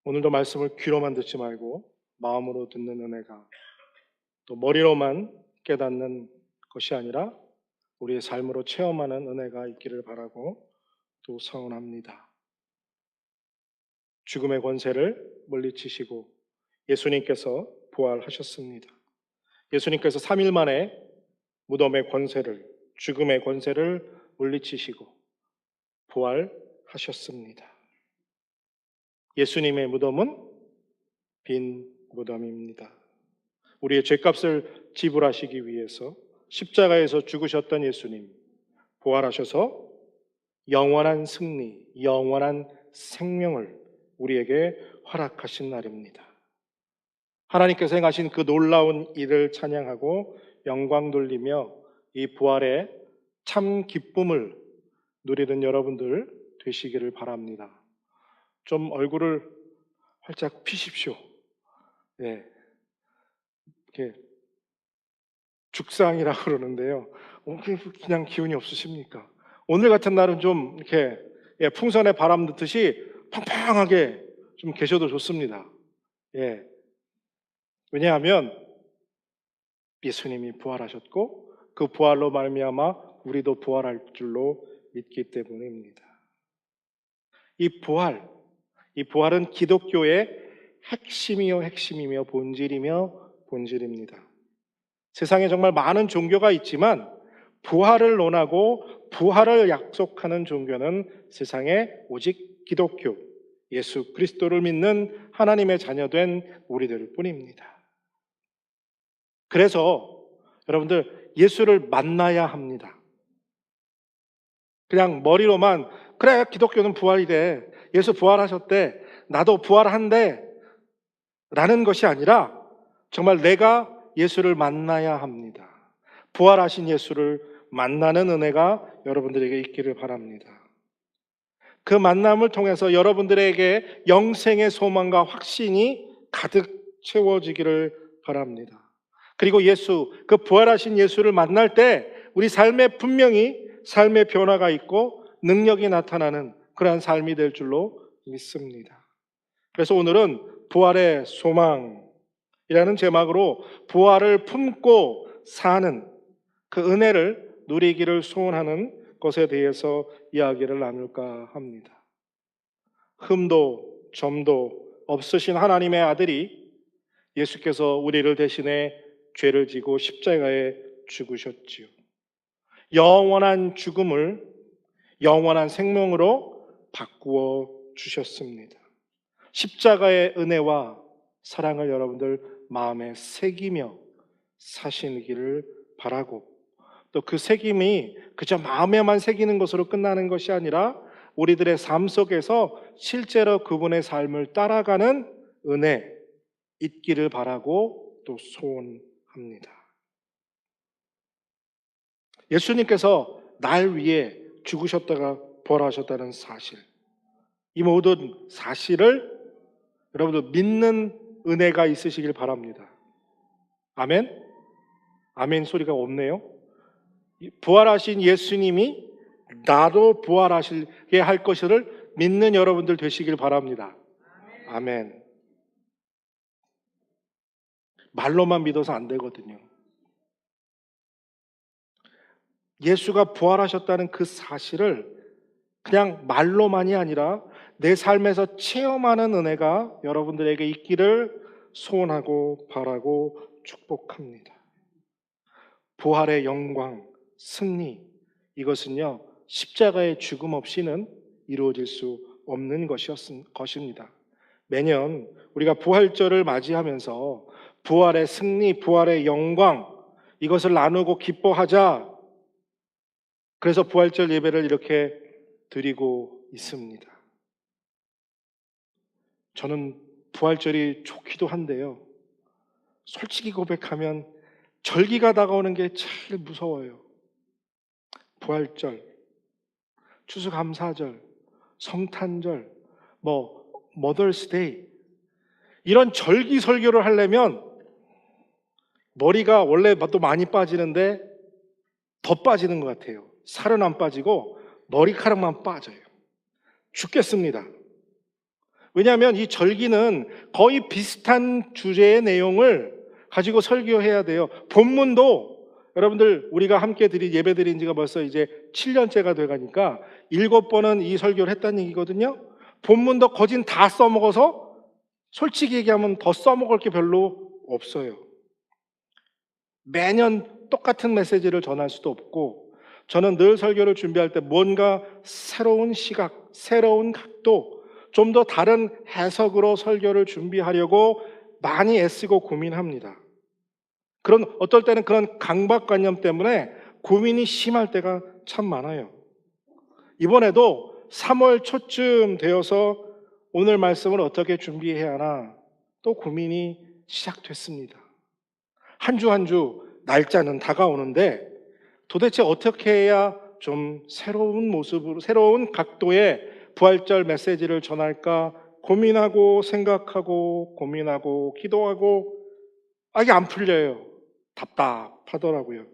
오늘도 말씀을 귀로만 듣지 말고 마음으로 듣는 은혜가, 또 머리로만 깨닫는 것이 아니라 우리의 삶으로 체험하는 은혜가 있기를 바라고 또 서원합니다. 죽음의 권세를 물리치시고 예수님께서 부활하셨습니다. 예수님께서 3일 만에 무덤의 권세를, 죽음의 권세를 물리치시고 부활하셨습니다. 예수님의 무덤은 빈 무덤입니다. 우리의 죄값을 지불하시기 위해서 십자가에서 죽으셨던 예수님, 부활하셔서 영원한 승리, 영원한 생명을 우리에게 허락하신 날입니다. 하나님께서 행하신 그 놀라운 일을 찬양하고 영광 돌리며 이 부활의 참 기쁨을 누리는 여러분들 되시기를 바랍니다. 좀 얼굴을 활짝 피십시오. 네. 이렇게 죽상이라 그러는데요. 그냥 기운이 없으십니까? 오늘 같은 날은 좀 이렇게 풍선에 바람 넣듯이 팡팡하게 좀 계셔도 좋습니다. 예. 왜냐하면 예수님이 부활하셨고 그 부활로 말미암아 우리도 부활할 줄로 믿기 때문입니다. 이 부활은 기독교의 핵심이며 본질입니다. 세상에 정말 많은 종교가 있지만 부활을 논하고 부활을 약속하는 종교는 세상에 오직 기독교, 예수 그리스도를 믿는 하나님의 자녀된 우리들 뿐입니다. 그래서 여러분들 예수를 만나야 합니다. 그냥 머리로만 그래 기독교는 부활이래, 예수 부활하셨대, 나도 부활한대 라는 것이 아니라 정말 내가 예수를 만나야 합니다. 부활하신 예수를 만나는 은혜가 여러분들에게 있기를 바랍니다. 그 만남을 통해서 여러분들에게 영생의 소망과 확신이 가득 채워지기를 바랍니다. 그리고 그 부활하신 예수를 만날 때 우리 삶에 분명히 삶의 변화가 있고 능력이 나타나는 그러한 삶이 될 줄로 믿습니다. 그래서 오늘은 부활의 소망이라는 제목으로 부활을 품고 사는 그 은혜를 누리기를 소원하는 것에 대해서 이야기를 나눌까 합니다. 흠도 점도 없으신 하나님의 아들이 예수께서 우리를 대신해 죄를 지고 십자가에 죽으셨지요. 영원한 죽음을 영원한 생명으로 바꾸어 주셨습니다. 십자가의 은혜와 사랑을 여러분들 마음에 새기며 사시기를 바라고, 또 그 새김이 그저 마음에만 새기는 것으로 끝나는 것이 아니라 우리들의 삶 속에서 실제로 그분의 삶을 따라가는 은혜 있기를 바라고 또 소원합니다. 예수님께서 날 위해 죽으셨다가 부활하셨다는 사실, 이 모든 사실을 여러분들 믿는 은혜가 있으시길 바랍니다. 아멘? 아멘 소리가 없네요. 부활하신 예수님이 나도 부활하시게 할 것을 믿는 여러분들 되시길 바랍니다. 아멘. 말로만 믿어서 안 되거든요. 예수가 부활하셨다는 그 사실을 그냥 말로만이 아니라 내 삶에서 체험하는 은혜가 여러분들에게 있기를 소원하고 바라고 축복합니다. 부활의 영광, 승리, 이것은요 십자가의 죽음 없이는 이루어질 수 없는 것입니다. 매년 우리가 부활절을 맞이하면서 부활의 승리, 부활의 영광, 이것을 나누고 기뻐하자, 그래서 부활절 예배를 이렇게 드리고 있습니다. 저는 부활절이 좋기도 한데요, 솔직히 고백하면 절기가 다가오는 게 제일 무서워요. 부활절, 추수감사절, 성탄절, 머더스데이, 이런 절기 설교를 하려면 머리가 원래 또 많이 빠지는데 더 빠지는 것 같아요. 살은 안 빠지고 머리카락만 빠져요. 죽겠습니다. 왜냐하면 이 절기는 거의 비슷한 주제의 내용을 가지고 설교해야 돼요. 본문도 여러분들 우리가 함께 예배 드린 지가 벌써 이제 7년째가 돼가니까 7번은 이 설교를 했다는 얘기거든요. 본문도 거진 다 써먹어서 솔직히 얘기하면 더 써먹을 게 별로 없어요. 매년 똑같은 메시지를 전할 수도 없고, 저는 늘 설교를 준비할 때 뭔가 새로운 시각, 새로운 각도, 좀 더 다른 해석으로 설교를 준비하려고 많이 애쓰고 고민합니다. 어떨 때는 그런 강박관념 때문에 고민이 심할 때가 참 많아요. 이번에도 3월 초쯤 되어서 오늘 말씀을 어떻게 준비해야 하나 또 고민이 시작됐습니다. 한 주 한 주 날짜는 다가오는데 도대체 어떻게 해야 좀 새로운 모습으로, 새로운 각도의 부활절 메시지를 전할까 고민하고 생각하고 고민하고 기도하고 이게 안 풀려요. 답답하더라고요.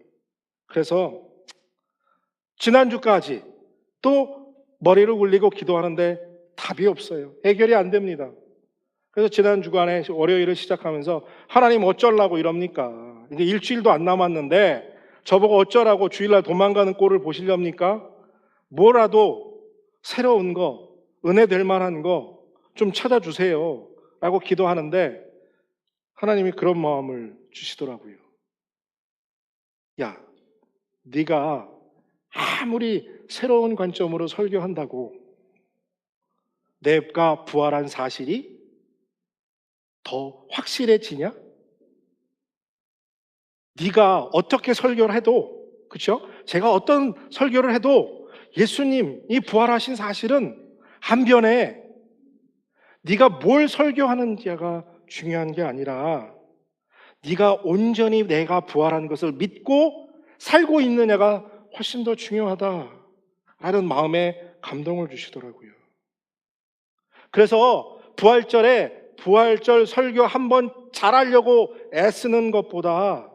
그래서 지난주까지 또 머리를 굴리고 기도하는데 답이 없어요. 해결이 안 됩니다. 그래서 지난 주간에 월요일을 시작하면서 하나님 어쩌려고 이럽니까? 이제 일주일도 안 남았는데 저보고 어쩌라고 주일날 도망가는 꼴을 보시렵니까? 뭐라도 새로운 거, 은혜 될 만한 거 좀 찾아주세요 라고 기도하는데 하나님이 그런 마음을 주시더라고요. 야, 네가 아무리 새로운 관점으로 설교한다고 내가 부활한 사실이 더 확실해지냐? 네가 어떻게 설교를 해도, 그렇죠? 제가 어떤 설교를 해도 예수님이 부활하신 사실은 한 변에 네가 뭘 설교하는지가 중요한 게 아니라 네가 온전히 내가 부활한 것을 믿고 살고 있느냐가 훨씬 더 중요하다라는 마음에 감동을 주시더라고요. 그래서 부활절 설교 한번 잘하려고 애쓰는 것보다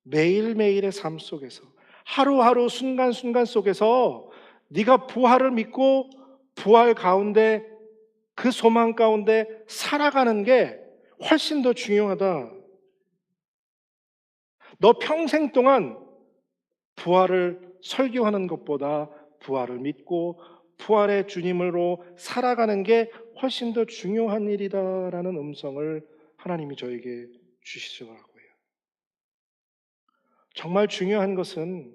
매일매일의 삶 속에서 하루하루 순간순간 속에서 네가 부활을 믿고 부활 가운데 그 소망 가운데 살아가는 게 훨씬 더 중요하다. 너 평생 동안 부활을 설교하는 것보다 부활을 믿고 부활의 주님으로 살아가는 게 훨씬 더 중요한 일이다라는 음성을 하나님이 저에게 주시더라고요. 정말 중요한 것은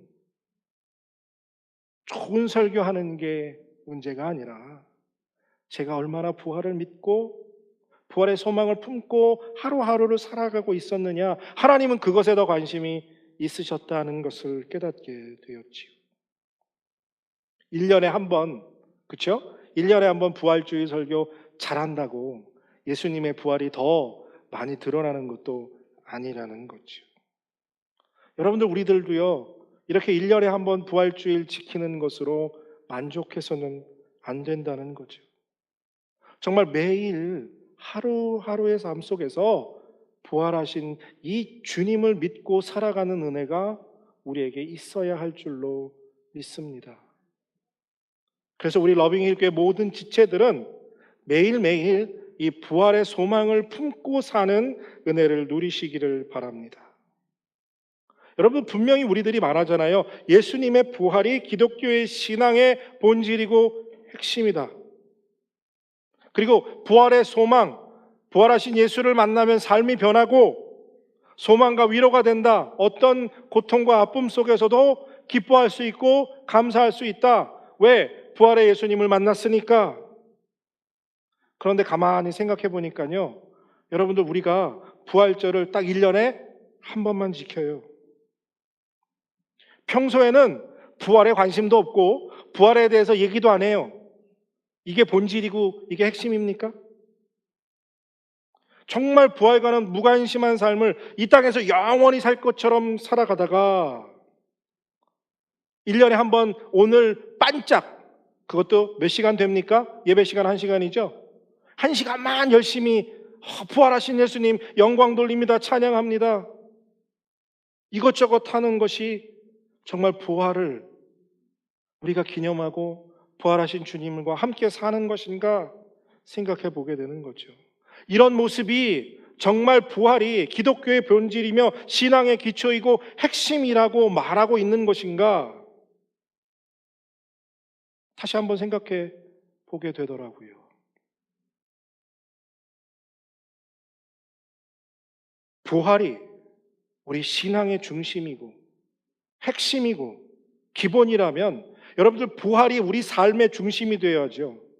좋은 설교하는 게 문제가 아니라 제가 얼마나 부활을 믿고 부활의 소망을 품고 하루하루를 살아가고 있었느냐, 하나님은 그것에 더 관심이 있으셨다는 것을 깨닫게 되었지요. 1년에 한 번, 그렇죠? 1년에 한 번 부활주의 설교 잘한다고 예수님의 부활이 더 많이 드러나는 것도 아니라는 거죠. 여러분들 우리들도요, 이렇게 1년에 한 번 부활주일 지키는 것으로 만족해서는 안 된다는 거죠. 정말 매일 하루하루의 삶 속에서 부활하신 이 주님을 믿고 살아가는 은혜가 우리에게 있어야 할 줄로 믿습니다. 그래서 우리 러빙힐교회 모든 지체들은 매일매일 이 부활의 소망을 품고 사는 은혜를 누리시기를 바랍니다. 여러분 분명히 우리들이 말하잖아요. 예수님의 부활이 기독교의 신앙의 본질이고 핵심이다. 그리고 부활의 소망, 부활하신 예수를 만나면 삶이 변하고 소망과 위로가 된다. 어떤 고통과 아픔 속에서도 기뻐할 수 있고 감사할 수 있다. 왜? 부활의 예수님을 만났으니까. 그런데 가만히 생각해 보니까요. 여러분들 우리가 부활절을 딱 1년에 한 번만 지켜요. 평소에는 부활에 관심도 없고 부활에 대해서 얘기도 안 해요. 이게 본질이고 이게 핵심입니까? 정말 부활과는 무관심한 삶을 이 땅에서 영원히 살 것처럼 살아가다가 1년에 한 번 오늘 반짝, 그것도 몇 시간 됩니까? 예배 시간 1시간이죠? 1시간만 열심히 부활하신 예수님 영광 돌립니다. 찬양합니다. 이것저것 하는 것이 정말 부활을 우리가 기념하고 부활하신 주님과 함께 사는 것인가 생각해 보게 되는 거죠. 이런 모습이 정말 부활이 기독교의 본질이며 신앙의 기초이고 핵심이라고 말하고 있는 것인가? 다시 한번 생각해 보게 되더라고요. 부활이 우리 신앙의 중심이고 핵심이고 기본이라면 여러분들 부활이 우리 삶의 중심이 되어야죠.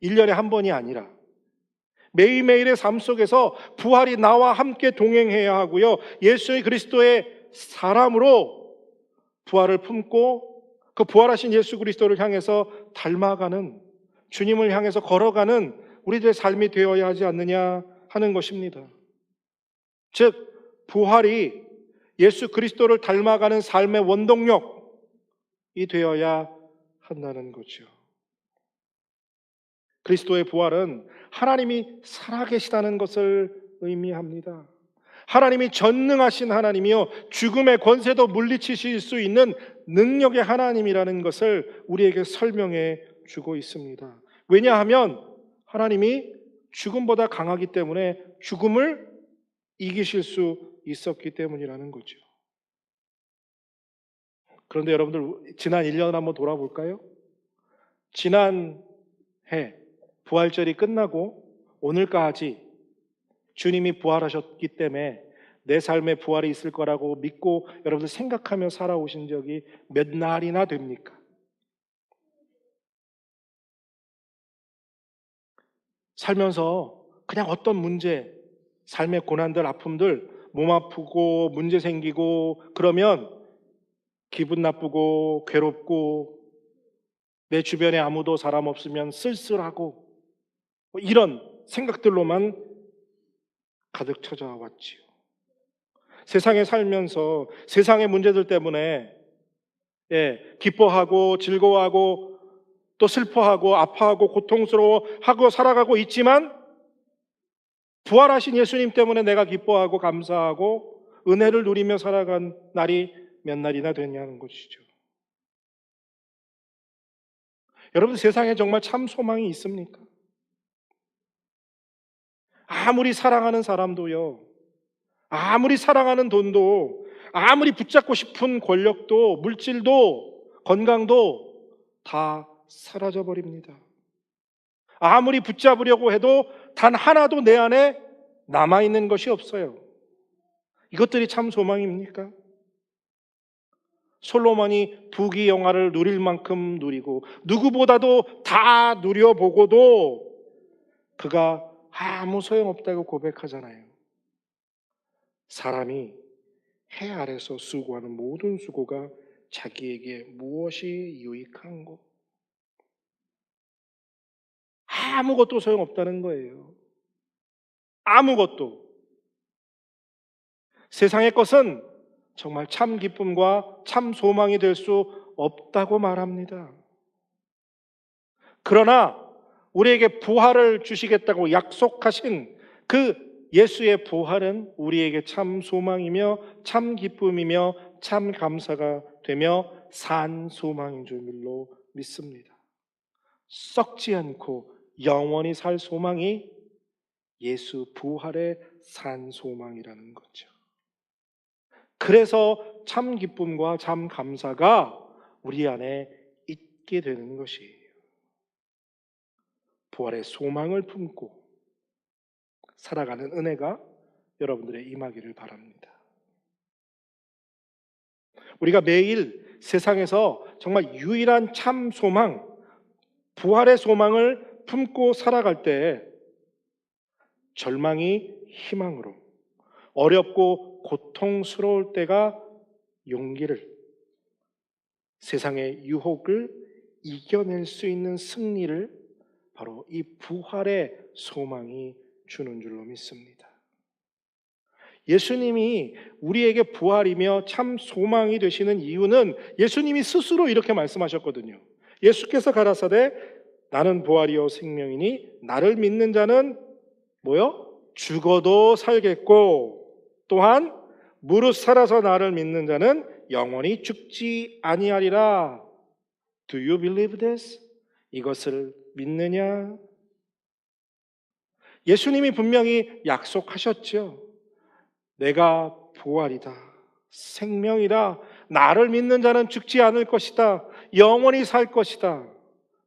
1년에 한 번이 아니라 매일매일의 삶 속에서 부활이 나와 함께 동행해야 하고요. 예수 그리스도의 사람으로 부활을 품고 그 부활하신 예수 그리스도를 향해서 닮아가는, 주님을 향해서 걸어가는 우리들의 삶이 되어야 하지 않느냐 하는 것입니다. 즉 부활이 예수 그리스도를 닮아가는 삶의 원동력이 되어야 한다는 거죠. 그리스도의 부활은 하나님이 살아계시다는 것을 의미합니다. 하나님이 전능하신 하나님이요 죽음의 권세도 물리치실 수 있는 능력의 하나님이라는 것을 우리에게 설명해 주고 있습니다. 왜냐하면 하나님이 죽음보다 강하기 때문에 죽음을 이기실 수 있었기 때문이라는 거죠. 그런데 여러분들 지난 1년 한번 돌아볼까요? 지난 해 부활절이 끝나고 오늘까지 주님이 부활하셨기 때문에 내 삶에 부활이 있을 거라고 믿고 여러분들 생각하며 살아오신 적이 몇 날이나 됩니까? 살면서 그냥 어떤 문제, 삶의 고난들, 아픔들, 몸 아프고 문제 생기고 그러면 기분 나쁘고 괴롭고 내 주변에 아무도 사람 없으면 쓸쓸하고 이런 생각들로만 가득 찾아왔지요. 세상에 살면서 세상의 문제들 때문에 기뻐하고 즐거워하고 또 슬퍼하고 아파하고 고통스러워하고 살아가고 있지만 부활하신 예수님 때문에 내가 기뻐하고 감사하고 은혜를 누리며 살아간 날이 몇 날이나 되냐는 것이죠. 여러분 세상에 정말 참 소망이 있습니까? 아무리 사랑하는 사람도요, 아무리 사랑하는 돈도, 아무리 붙잡고 싶은 권력도, 물질도, 건강도 다 사라져 버립니다. 아무리 붙잡으려고 해도 단 하나도 내 안에 남아있는 것이 없어요. 이것들이 참 소망입니까? 솔로몬이 부귀 영화를 누릴 만큼 누리고 누구보다도 다 누려보고도 그가 아무 소용없다고 고백하잖아요. 사람이 해 아래서 수고하는 모든 수고가 자기에게 무엇이 유익한고? 아무것도 소용없다는 거예요. 아무것도. 세상의 것은 정말 참 기쁨과 참 소망이 될 수 없다고 말합니다. 그러나 우리에게 부활을 주시겠다고 약속하신 그 예수의 부활은 우리에게 참 소망이며 참 기쁨이며 참 감사가 되며 산 소망인 줄로 믿습니다. 썩지 않고 영원히 살 소망이 예수 부활의 산 소망이라는 거죠. 그래서 참 기쁨과 참 감사가 우리 안에 있게 되는 것이에요. 부활의 소망을 품고 살아가는 은혜가 여러분들의 임하기를 바랍니다. 우리가 매일 세상에서 정말 유일한 참 소망, 부활의 소망을 품고 살아갈 때 절망이 희망으로, 어렵고 고통스러울 때가 용기를, 세상의 유혹을 이겨낼 수 있는 승리를 바로 이 부활의 소망이 주는 줄로 믿습니다. 예수님이 우리에게 부활이며 참 소망이 되시는 이유는 예수님이 스스로 이렇게 말씀하셨거든요. 예수께서 가라사대 나는 부활이요 생명이니 나를 믿는 자는 뭐요? 죽어도 살겠고 또한 무릇 살아서 나를 믿는 자는 영원히 죽지 아니하리라. Do you believe this? 이것을 믿느냐? 예수님이 분명히 약속하셨죠. 내가 부활이다, 생명이다. 나를 믿는 자는 죽지 않을 것이다. 영원히 살 것이다.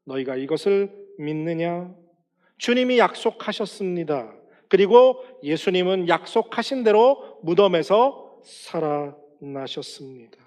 너희가 이것을 믿느냐? 주님이 약속하셨습니다. 그리고 예수님은 약속하신 대로 무덤에서 살아나셨습니다.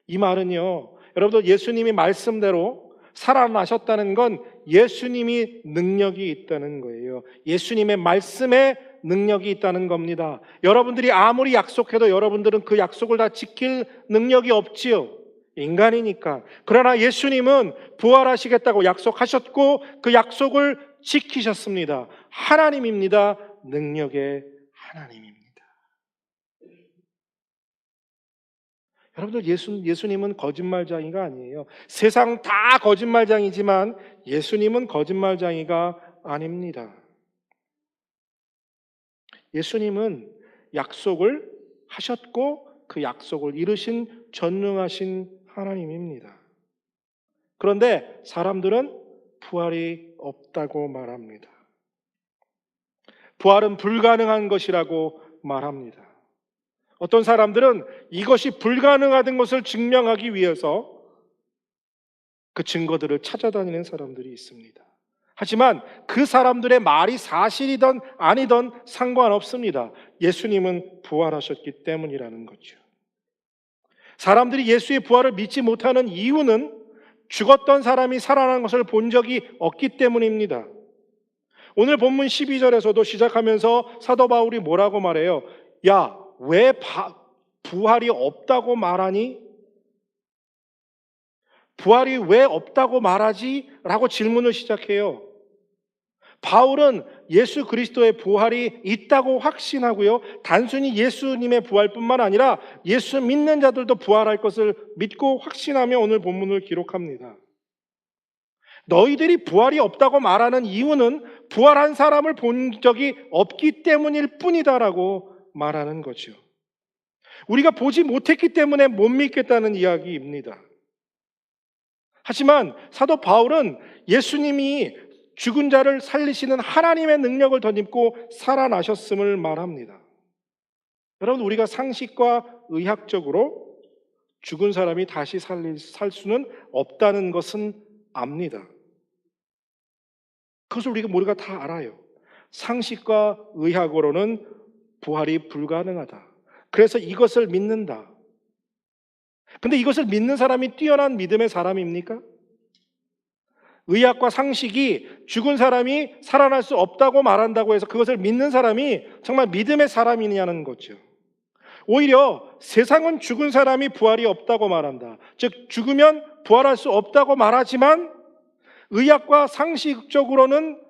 이 말은요, 여러분들 예수님이 말씀대로 살아나셨다는 건 예수님이 능력이 있다는 거예요. 예수님의 말씀에 능력이 있다는 겁니다. 여러분들이 아무리 약속해도 여러분들은 그 약속을 다 지킬 능력이 없지요. 인간이니까. 그러나 예수님은 부활하시겠다고 약속하셨고 그 약속을 지키셨습니다. 하나님입니다. 능력의 하나님입니다. 여러분들 예수님은 거짓말쟁이가 아니에요. 세상 다 거짓말쟁이지만 예수님은 거짓말쟁이가 아닙니다. 예수님은 약속을 하셨고 그 약속을 이루신 전능하신 하나님입니다. 그런데 사람들은 부활이 없다고 말합니다. 부활은 불가능한 것이라고 말합니다. 어떤 사람들은 이것이 불가능하다는 것을 증명하기 위해서 그 증거들을 찾아다니는 사람들이 있습니다. 하지만 그 사람들의 말이 사실이든 아니든 상관없습니다. 예수님은 부활하셨기 때문이라는 거죠. 사람들이 예수의 부활을 믿지 못하는 이유는 죽었던 사람이 살아난 것을 본 적이 없기 때문입니다. 오늘 본문 12절에서도 시작하면서 사도 바울이 뭐라고 말해요? 야, 왜 부활이 없다고 말하니? 부활이 왜 없다고 말하지? 라고 질문을 시작해요. 바울은 예수 그리스도의 부활이 있다고 확신하고요. 단순히 예수님의 부활뿐만 아니라 예수 믿는 자들도 부활할 것을 믿고 확신하며 오늘 본문을 기록합니다. 너희들이 부활이 없다고 말하는 이유는 부활한 사람을 본 적이 없기 때문일 뿐이다라고 말하는 거죠. 우리가 보지 못했기 때문에 못 믿겠다는 이야기입니다. 하지만 사도 바울은 예수님이 죽은 자를 살리시는 하나님의 능력을 덧입고 살아나셨음을 말합니다. 여러분, 우리가 상식과 의학적으로 죽은 사람이 다시 살 수는 없다는 것은 압니다. 그것을 우리가 다 알아요. 상식과 의학으로는 부활이 불가능하다. 그래서 이것을 믿는다. 근데 이것을 믿는 사람이 뛰어난 믿음의 사람입니까? 의학과 상식이 죽은 사람이 살아날 수 없다고 말한다고 해서 그것을 믿는 사람이 정말 믿음의 사람이냐는 거죠. 오히려 세상은 죽은 사람이 부활이 없다고 말한다. 즉 죽으면 부활할 수 없다고 말하지만 의학과 상식적으로는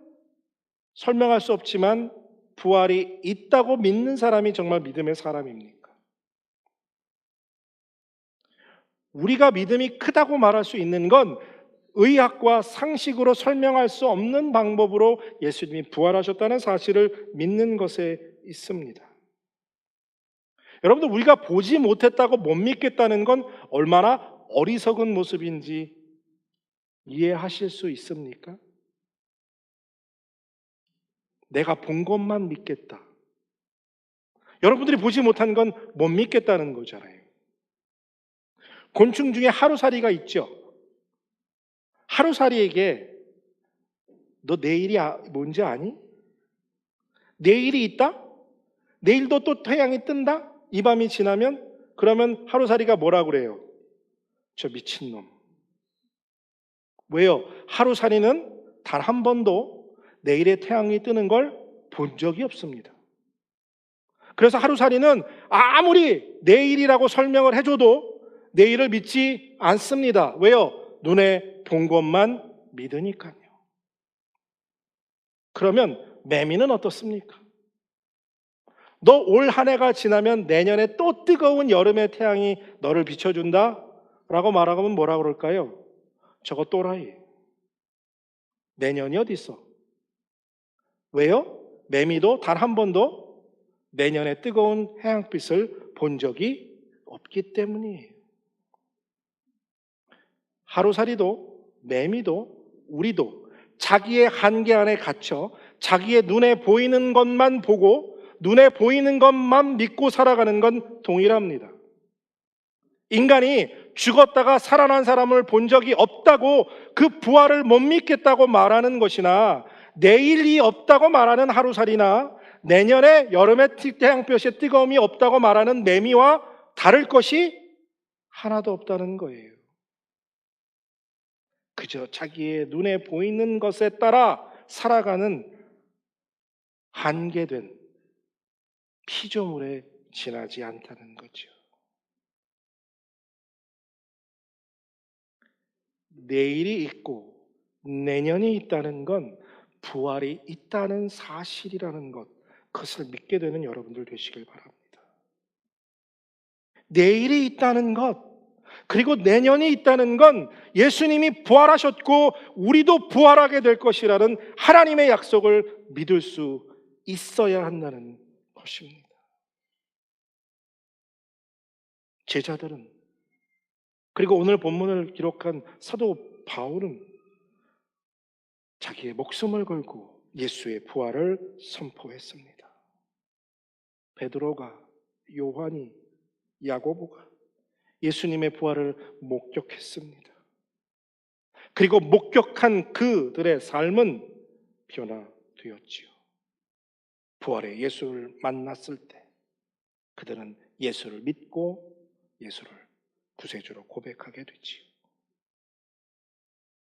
설명할 수 없지만 부활이 있다고 믿는 사람이 정말 믿음의 사람입니까? 우리가 믿음이 크다고 말할 수 있는 건 의학과 상식으로 설명할 수 없는 방법으로 예수님이 부활하셨다는 사실을 믿는 것에 있습니다. 여러분들, 우리가 보지 못했다고 못 믿겠다는 건 얼마나 어리석은 모습인지 이해하실 수 있습니까? 내가 본 것만 믿겠다. 여러분들이 보지 못한 건 못 믿겠다는 거잖아요. 곤충 중에 하루살이가 있죠. 하루살이에게 너 내일이 뭔지 아니? 내일이 있다? 내일도 또 태양이 뜬다? 이 밤이 지나면? 그러면 하루살이가 뭐라 그래요? 저 미친놈. 왜요? 하루살이는 단 한 번도 내일의 태양이 뜨는 걸 본 적이 없습니다. 그래서 하루살이는 아무리 내일이라고 설명을 해줘도 내일을 믿지 않습니다. 왜요? 눈에 본 것만 믿으니까요. 그러면 매미는 어떻습니까? 너 올 한 해가 지나면 내년에 또 뜨거운 여름의 태양이 너를 비춰준다? 라고 말하면 뭐라 그럴까요? 저거 또라이. 내년이 어디 있어? 왜요? 매미도 단 한 번도 내년에 뜨거운 해양빛을 본 적이 없기 때문이에요. 하루살이도 매미도 우리도 자기의 한계 안에 갇혀 자기의 눈에 보이는 것만 보고 눈에 보이는 것만 믿고 살아가는 건 동일합니다. 인간이 죽었다가 살아난 사람을 본 적이 없다고 그 부활을 못 믿겠다고 말하는 것이나 내일이 없다고 말하는 하루살이나 내년에 여름에 태양볕의 뜨거움이 없다고 말하는 매미와 다를 것이 하나도 없다는 거예요. 그저 자기의 눈에 보이는 것에 따라 살아가는 한계된 피조물에 지나지 않다는 거죠. 내일이 있고 내년이 있다는 건 부활이 있다는 사실이라는 것, 그것을 믿게 되는 여러분들 되시길 바랍니다. 내일이 있다는 것, 그리고 내년이 있다는 건 예수님이 부활하셨고 우리도 부활하게 될 것이라는 하나님의 약속을 믿을 수 있어야 한다는 것입니다. 제자들은, 그리고 오늘 본문을 기록한 사도 바울은 자기의 목숨을 걸고 예수의 부활을 선포했습니다. 베드로가, 요한이, 야고보가 예수님의 부활을 목격했습니다. 그리고 목격한 그들의 삶은 변화되었지요. 부활의 예수를 만났을 때 그들은 예수를 믿고 예수를 구세주로 고백하게 되지요.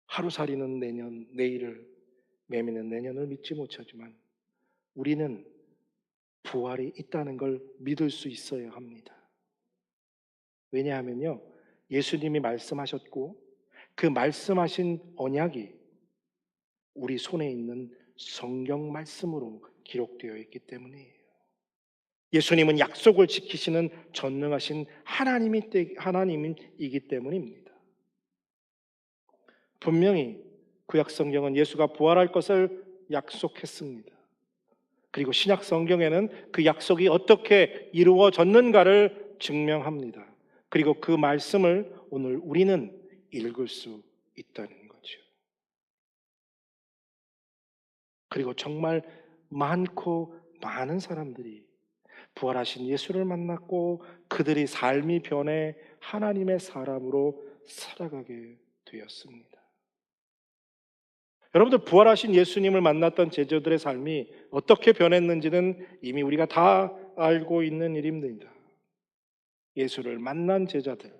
하루살이는 내년, 내일을, 매미는 내년을 믿지 못하지만 우리는 부활이 있다는 걸 믿을 수 있어야 합니다. 왜냐하면요, 예수님이 말씀하셨고 그 말씀하신 언약이 우리 손에 있는 성경 말씀으로 기록되어 있기 때문이에요. 예수님은 약속을 지키시는 전능하신 하나님이기 때문입니다. 분명히 구약 성경은 예수가 부활할 것을 약속했습니다. 그리고 신약 성경에는 그 약속이 어떻게 이루어졌는가를 증명합니다. 그리고 그 말씀을 오늘 우리는 읽을 수 있다는 거죠. 그리고 정말 많고 많은 사람들이 부활하신 예수를 만났고 그들이 삶이 변해 하나님의 사람으로 살아가게 되었습니다. 여러분들, 부활하신 예수님을 만났던 제자들의 삶이 어떻게 변했는지는 이미 우리가 다 알고 있는 일입니다. 예수를 만난 제자들,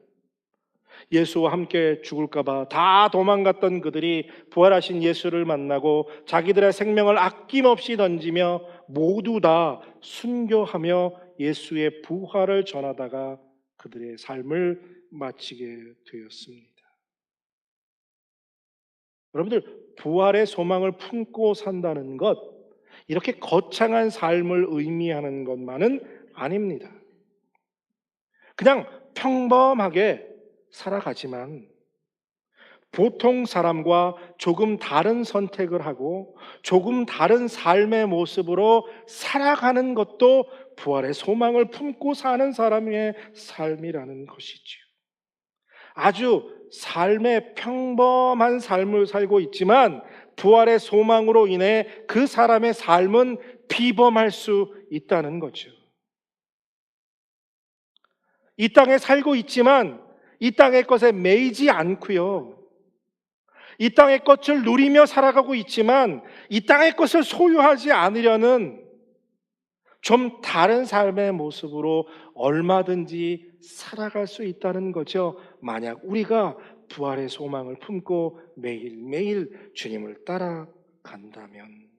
예수와 함께 죽을까봐 다 도망갔던 그들이 부활하신 예수를 만나고 자기들의 생명을 아낌없이 던지며 모두 다 순교하며 예수의 부활을 전하다가 그들의 삶을 마치게 되었습니다. 여러분들, 부활의 소망을 품고 산다는 것, 이렇게 거창한 삶을 의미하는 것만은 아닙니다. 그냥 평범하게 살아가지만 보통 사람과 조금 다른 선택을 하고 조금 다른 삶의 모습으로 살아가는 것도 부활의 소망을 품고 사는 사람의 삶이라는 것이지요. 아주 삶의 평범한 삶을 살고 있지만 부활의 소망으로 인해 그 사람의 삶은 비범할 수 있다는 거죠. 이 땅에 살고 있지만 이 땅의 것에 매이지 않고요, 이 땅의 것을 누리며 살아가고 있지만 이 땅의 것을 소유하지 않으려는 좀 다른 삶의 모습으로 얼마든지 살아갈 수 있다는 거죠. 만약 우리가 부활의 소망을 품고 매일매일 주님을 따라간다면.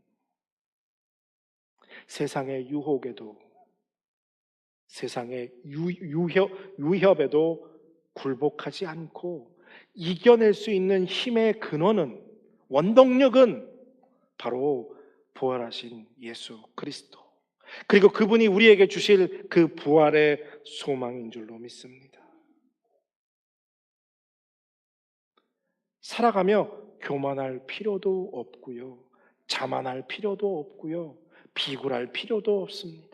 세상의 유혹에도, 세상의 유협에도 굴복하지 않고 이겨낼 수 있는 힘의 근원은, 원동력은 바로 부활하신 예수 그리스도, 그리고 그분이 우리에게 주실 그 부활의 소망인 줄로 믿습니다. 살아가며 교만할 필요도 없고요, 자만할 필요도 없고요, 비굴할 필요도 없습니다.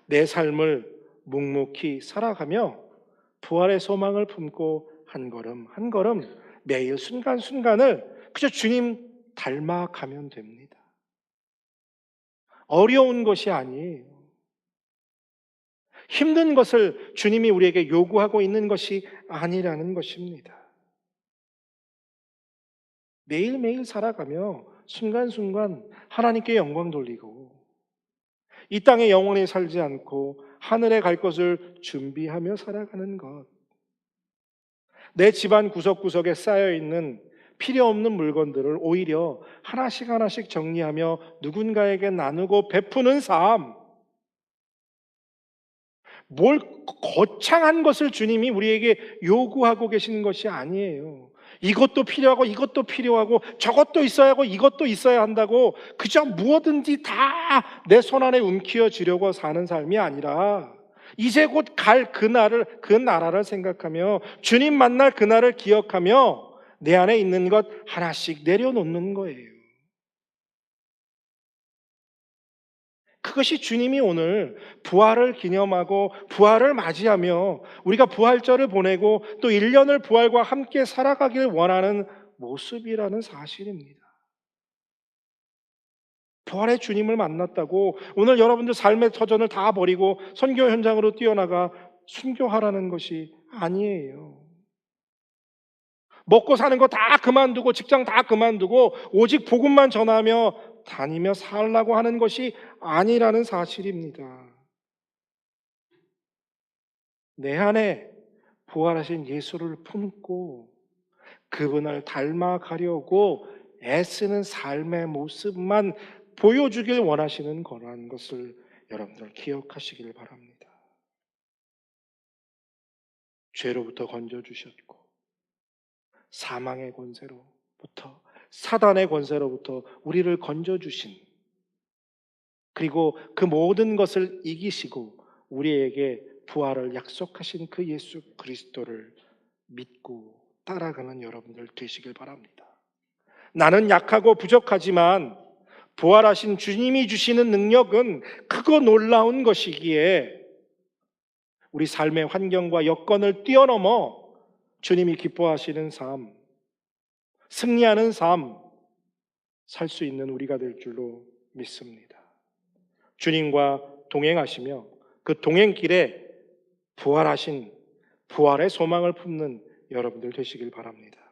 내 삶을 묵묵히 살아가며 부활의 소망을 품고 한 걸음 한 걸음 매일 순간순간을 그저 주님 닮아가면 됩니다. 어려운 것이 아니에요. 힘든 것을 주님이 우리에게 요구하고 있는 것이 아니라는 것입니다. 매일매일 살아가며 순간순간 하나님께 영광 돌리고 이 땅에 영원히 살지 않고 하늘에 갈 것을 준비하며 살아가는 것. 내 집안 구석구석에 쌓여있는 필요 없는 물건들을 오히려 하나씩 하나씩 정리하며 누군가에게 나누고 베푸는 삶. 뭘 거창한 것을 주님이 우리에게 요구하고 계시는 것이 아니에요. 이것도 필요하고 이것도 필요하고 저것도 있어야 하고 이것도 있어야 한다고 그저 무엇든지 다 내 손안에 움켜쥐려고 사는 삶이 아니라 이제 곧 갈 그 나라를 생각하며 주님 만날 그날을 기억하며 내 안에 있는 것 하나씩 내려놓는 거예요. 그것이 주님이 오늘 부활을 기념하고 부활을 맞이하며 우리가 부활절을 보내고 또 1년을 부활과 함께 살아가길 원하는 모습이라는 사실입니다. 부활의 주님을 만났다고 오늘 여러분들 삶의 터전을 다 버리고 선교 현장으로 뛰어나가 순교하라는 것이 아니에요. 먹고 사는 거 다 그만두고 직장 다 그만두고 오직 복음만 전하며 다니며 살라고 하는 것이 아니라는 사실입니다. 내 안에 부활하신 예수를 품고 그분을 닮아가려고 애쓰는 삶의 모습만 보여주길 원하시는 거라는 것을 여러분들 기억하시길 바랍니다. 죄로부터 건져주셨고 사망의 권세로부터 사단의 권세로부터 우리를 건져주신 그리고 그 모든 것을 이기시고 우리에게 부활을 약속하신 그 예수 그리스도를 믿고 따라가는 여러분들 되시길 바랍니다. 나는 약하고 부족하지만 부활하신 주님이 주시는 능력은 크고 놀라운 것이기에 우리 삶의 환경과 여건을 뛰어넘어 주님이 기뻐하시는 삶, 승리하는 삶 살 수 있는 우리가 될 줄로 믿습니다. 주님과 동행하시며 그 동행길에 부활하신 부활의 소망을 품는 여러분들 되시길 바랍니다.